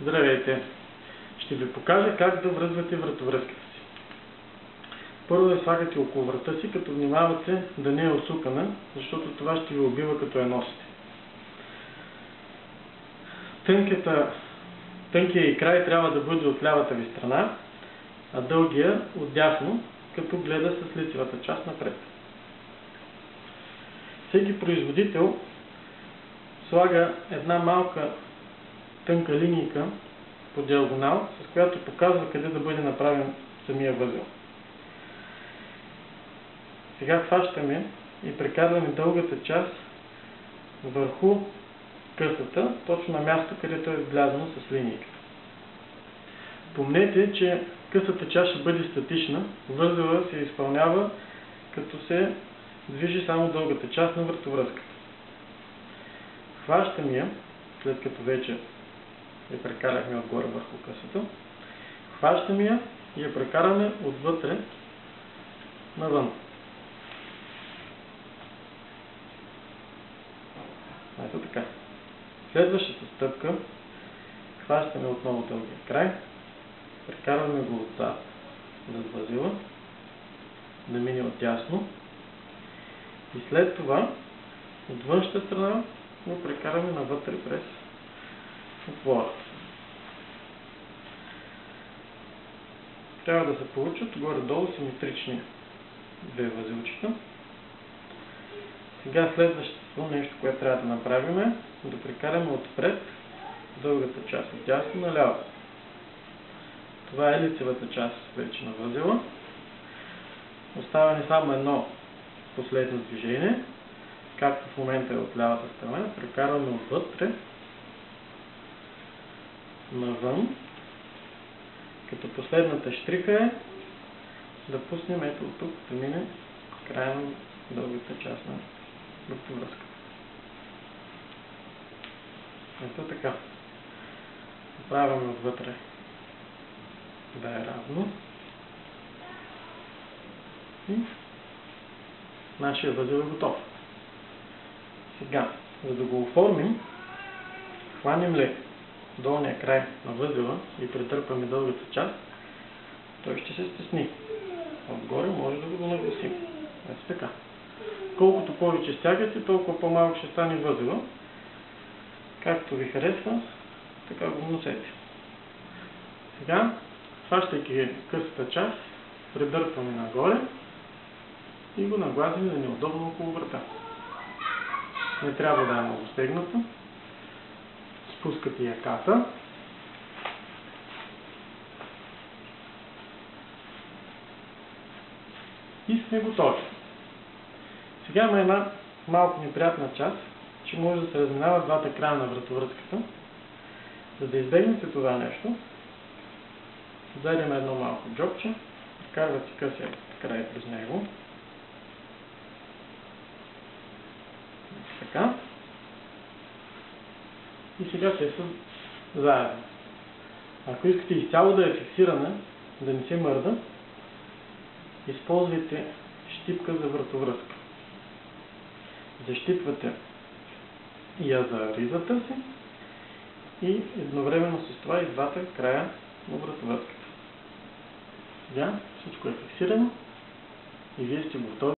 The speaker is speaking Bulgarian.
Здравейте! Ще ви покажа как да връзвате вратовръзката си. Първо я слагате около врата си, като внимавате да не е усукана, защото това ще ви убива като я носите. Тънкият и край трябва да бъде от лявата ви страна, а дългия от дясно, като гледа с лицевата част напред. Всеки производител слага една малка тънка линийка по диагонал, с която показва къде да бъде направен самия възел. Сега хващаме и прекарваме дългата част върху късата, точно на място, където е влязано с линийката. Помнете, че късата част ще бъде статична, възела се изпълнява, като се движи само дългата част на вратовръзката. Хващаме я, след като вече я прекарахме отгоре върху късата. Хващаме я и я прекараме отвътре навън. Ето така. Следващата стъпка, хващаме отново дългия край, прекарваме го отзад зад възела, да мине отдясно и след това от външната страна го прекараме навътре през отвора. Трябва да се получат горе-долу симетрични две възелчета. Сега следващото нещо, което трябва да направим, е да прекараме отпред дългата част от дясно наляво. Това е лицевата част вече на възела. Остава ни само едно последно движение, както в момента е от лявата страна. Прекарваме отвътре навън, като последната щриха е да пуснем ето от тук, да мине края на дългата част на вратовръзката. Ето така. Направяме отвътре да е равно и нашия възел е готов. Сега, за да го оформим, хванем ли долния край на възела и претърпаме дългата част, той ще се стесни. Отгоре може да го нагласим. Ето така. Колкото повече стягате, толкова по-малък ще стане възела. Както ви харесва, така го носете. Сега, хващайки късата част, предърпваме нагоре и го нагласим да ни е удобно около врата. Не трябва да е много стегнато. Спускате яката. И сме готови. Сега има една малко неприятна част, че може да се разминават двата края на вратовръзката. За да избегнете това нещо, вземем едно малко джобче, вкарвате късия край през него. Така. И сега те са заедно. Ако искате изцяло да е фиксирана, да не се мърда, използвайте щипка за вратовръзка. Защипвате я за ризата си и едновременно с това и двата края на вратовръзката. Сега всичко е фиксирано и вие сте готови